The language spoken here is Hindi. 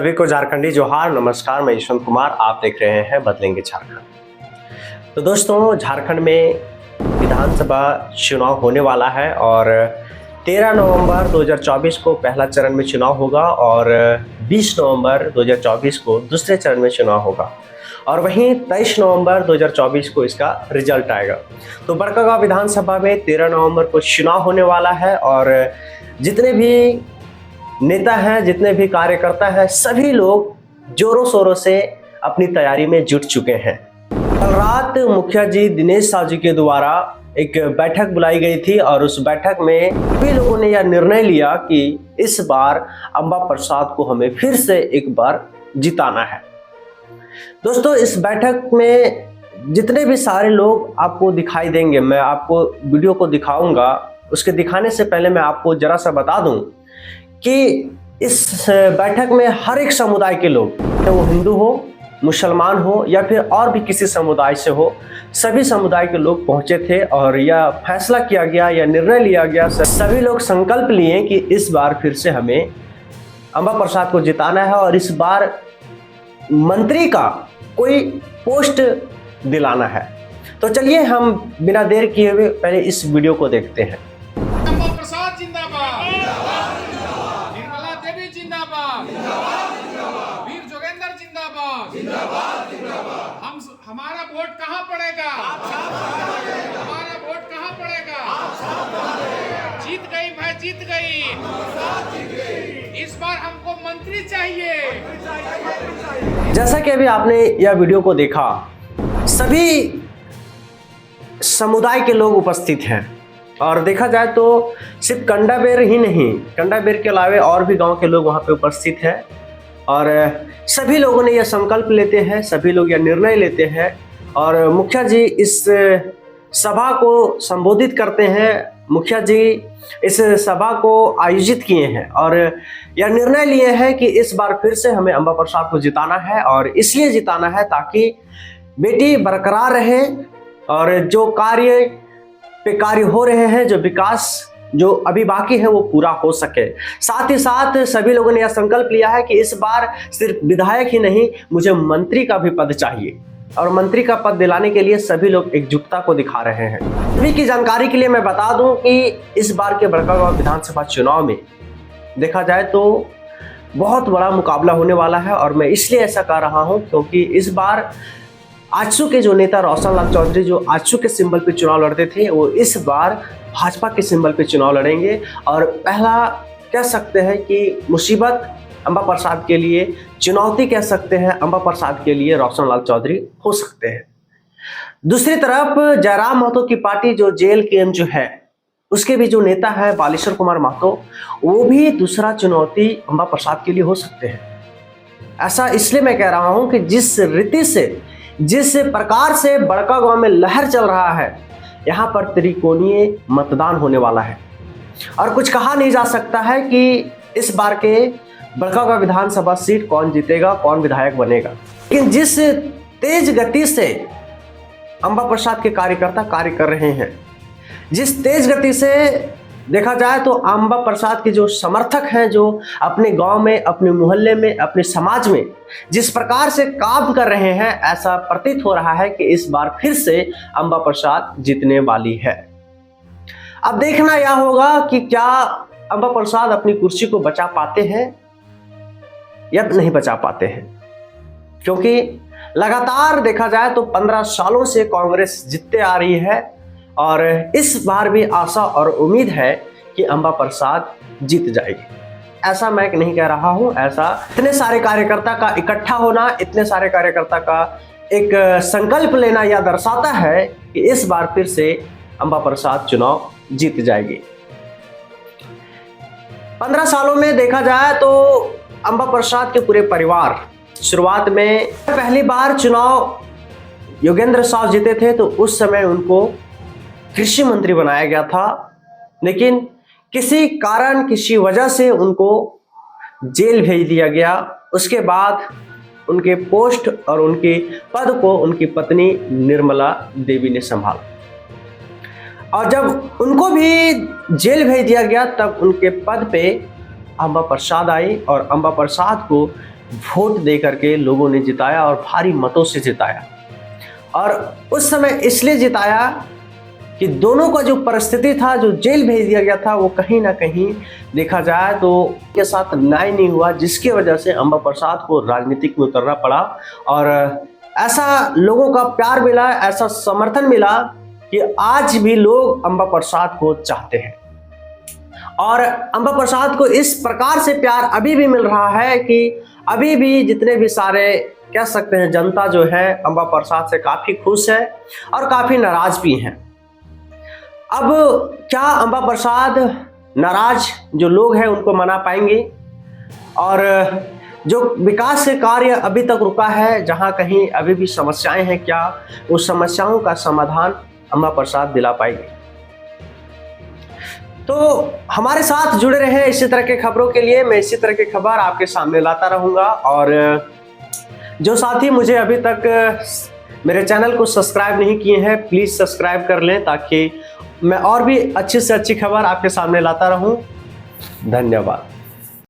सभी को झारखंडी जोहार, नमस्कार। मैं यशवंत कुमार, आप देख रहे हैं बदलेंगे झारखंड। तो दोस्तों, झारखंड में विधानसभा चुनाव होने वाला है और 13 नवंबर 2024 को पहला चरण में चुनाव होगा और 20 नवंबर 2024 को दूसरे चरण में चुनाव होगा और वहीं 23 नवंबर 2024 को इसका रिजल्ट आएगा। तो बड़कागांव विधानसभा में 13 नवंबर को चुनाव होने वाला है और जितने भी नेता हैं, जितने भी कार्यकर्ता हैं, सभी लोग जोरों शोरों से अपनी तैयारी में जुट चुके हैं। कल रात मुखिया जी दिनेश साहू जी के द्वारा एक बैठक बुलाई गई थी और उस बैठक में सभी लोगों ने यह निर्णय लिया कि इस बार अंबा प्रसाद को हमें फिर से एक बार जिताना है। दोस्तों, इस बैठक में जितने भी सारे लोग आपको दिखाई देंगे, मैं आपको वीडियो को दिखाऊंगा। उसके दिखाने से पहले मैं आपको जरा सा बता दूं कि इस बैठक में हर एक समुदाय के लोग, चाहे वो हिंदू हो, मुसलमान हो या फिर और भी किसी समुदाय से हो, सभी समुदाय के लोग पहुंचे थे और यह फैसला किया गया, यह निर्णय लिया गया। सभी लोग संकल्प लिए कि इस बार फिर से हमें अंबा प्रसाद को जिताना है और इस बार मंत्री का कोई पोस्ट दिलाना है। तो चलिए हम बिना देर किए हुए पहले इस वीडियो को देखते हैं। अंबा प्रसाद जिंदाबाद, निर्मला देवी जिंदाबाद, वीर जोगेंद्र जिंदाबाद। हमारा वोट कहाँ पड़ेगा? हमारा वोट कहाँ पड़ेगा? जीत गई, मैं जीत गई। इस बार हमको मंत्री चाहिए। जैसा कि अभी आपने यह वीडियो को देखा, सभी समुदाय के लोग उपस्थित हैं और देखा जाए तो सिर्फ कंडाबेर ही नहीं, कंडाबेर के अलावे और भी गांव के लोग वहां पे उपस्थित हैं और सभी लोगों ने यह संकल्प लेते हैं, सभी लोग यह निर्णय लेते हैं और मुखिया जी इस सभा को संबोधित करते हैं। मुखिया जी इस सभा को आयोजित किए हैं और यह निर्णय लिए हैं कि इस बार फिर से हमें अंबा प्रसाद को जिताना है और इसलिए जिताना है ताकि बेटी बरकरार रहे और जो कार्य हो रहे हैं, जो विकास जो अभी बाकी है वो पूरा हो सके। साथ ही साथ सभी लोगों ने यह संकल्प लिया है कि इस बार सिर्फ विधायक ही नहीं, मुझे मंत्री का भी पद चाहिए और मंत्री का पद दिलाने के लिए सभी लोग एकजुटता को दिखा रहे हैं। सभी की जानकारी के लिए मैं बता दूं कि इस बार के बड़कागांव विधानसभा चुनाव में देखा जाए तो बहुत बड़ा मुकाबला होने वाला है और मैं इसलिए ऐसा कह रहा हूं क्योंकि इस बार आजसू के जो नेता रोशन लाल चौधरी जो आजसू के सिंबल पे चुनाव लड़ते थे, वो इस बार भाजपा के सिंबल पे चुनाव लड़ेंगे और पहला कह सकते हैं कि मुसीबत अंबा प्रसाद के लिए, चुनौती कह सकते हैं अंबा प्रसाद के लिए रोशन लाल चौधरी हो सकते हैं। दूसरी तरफ जयराम महतो की पार्टी जो JLKM जो है, उसके भी जो नेता है बालेश्वर कुमार महतो, वो भी दूसरा चुनौती अंबा प्रसाद के लिए हो सकते हैं। ऐसा इसलिए मैं कह रहा हूं कि जिस रीति से, जिस प्रकार से बड़कागांव में लहर चल रहा है, यहाँ पर त्रिकोणीय मतदान होने वाला है और कुछ कहा नहीं जा सकता है कि इस बार के बड़कागांव विधानसभा सीट कौन जीतेगा, कौन विधायक बनेगा। लेकिन जिस तेज गति से अंबा प्रसाद के कार्यकर्ता कार्य कर रहे हैं, जिस तेज गति से देखा जाए तो अंबा प्रसाद के जो समर्थक हैं, जो अपने गांव में, अपने मोहल्ले में, अपने समाज में जिस प्रकार से काम कर रहे हैं, ऐसा प्रतीत हो रहा है कि इस बार फिर से अंबा प्रसाद जीतने वाली है। अब देखना यह होगा कि क्या अंबा प्रसाद अपनी कुर्सी को बचा पाते हैं या नहीं बचा पाते हैं, क्योंकि लगातार देखा जाए तो 15 सालों से कांग्रेस जीतते आ रही है और इस बार भी आशा और उम्मीद है कि अंबा प्रसाद जीत जाएगी। ऐसा मैं नहीं कह रहा हूं, ऐसा इतने सारे कार्यकर्ता का इकट्ठा होना, इतने सारे कार्यकर्ता का एक संकल्प लेना यह दर्शाता है कि इस बार फिर से अंबा प्रसाद चुनाव जीत जाएगी। 15 सालों में देखा जाए तो अंबा प्रसाद के पूरे परिवार, शुरुआत में पहली बार चुनाव योगेंद्र साहू जीते थे तो उस समय उनको कृषि मंत्री बनाया गया था, लेकिन किसी कारण, किसी वजह से उनको जेल भेज दिया गया। उसके बाद उनके पोस्ट और उनके पद को उनकी पत्नी निर्मला देवी ने संभाला और जब उनको भी जेल भेज दिया गया तब उनके पद पे अंबा प्रसाद आई और अंबा प्रसाद को वोट दे करके लोगों ने जिताया और भारी मतों से जिताया। और उस समय इसलिए जिताया कि दोनों का जो परिस्थिति था, जो जेल भेज दिया गया था, वो कहीं ना कहीं देखा जाए तो के साथ न्याय नहीं हुआ, जिसकी वजह से अंबा प्रसाद को राजनीतिक में उतरना पड़ा। और ऐसा लोगों का प्यार मिला, ऐसा समर्थन मिला कि आज भी लोग अंबा प्रसाद को चाहते हैं। और अंबा प्रसाद को इस प्रकार से प्यार अभी भी मिल रहा है कि अभी भी जितने भी सारे कह सकते हैं जनता जो है अंबा प्रसाद से काफ़ी खुश है और काफ़ी नाराज भी हैं। अब क्या अंबा प्रसाद नाराज जो लोग हैं उनको मना पाएंगे? और जो विकास के कार्य अभी तक रुका है, जहां कहीं अभी भी समस्याएं हैं, क्या उस समस्याओं का समाधान अंबा प्रसाद दिला पाएंगे? तो हमारे साथ जुड़े रहे इसी तरह के खबरों के लिए। मैं इसी तरह की खबर आपके सामने लाता रहूंगा। और जो साथी मुझे अभी तक मेरे चैनल को सब्सक्राइब नहीं किए हैं, प्लीज़ सब्सक्राइब कर लें ताकि मैं और भी अच्छी से अच्छी खबर आपके सामने लाता रहूं। धन्यवाद।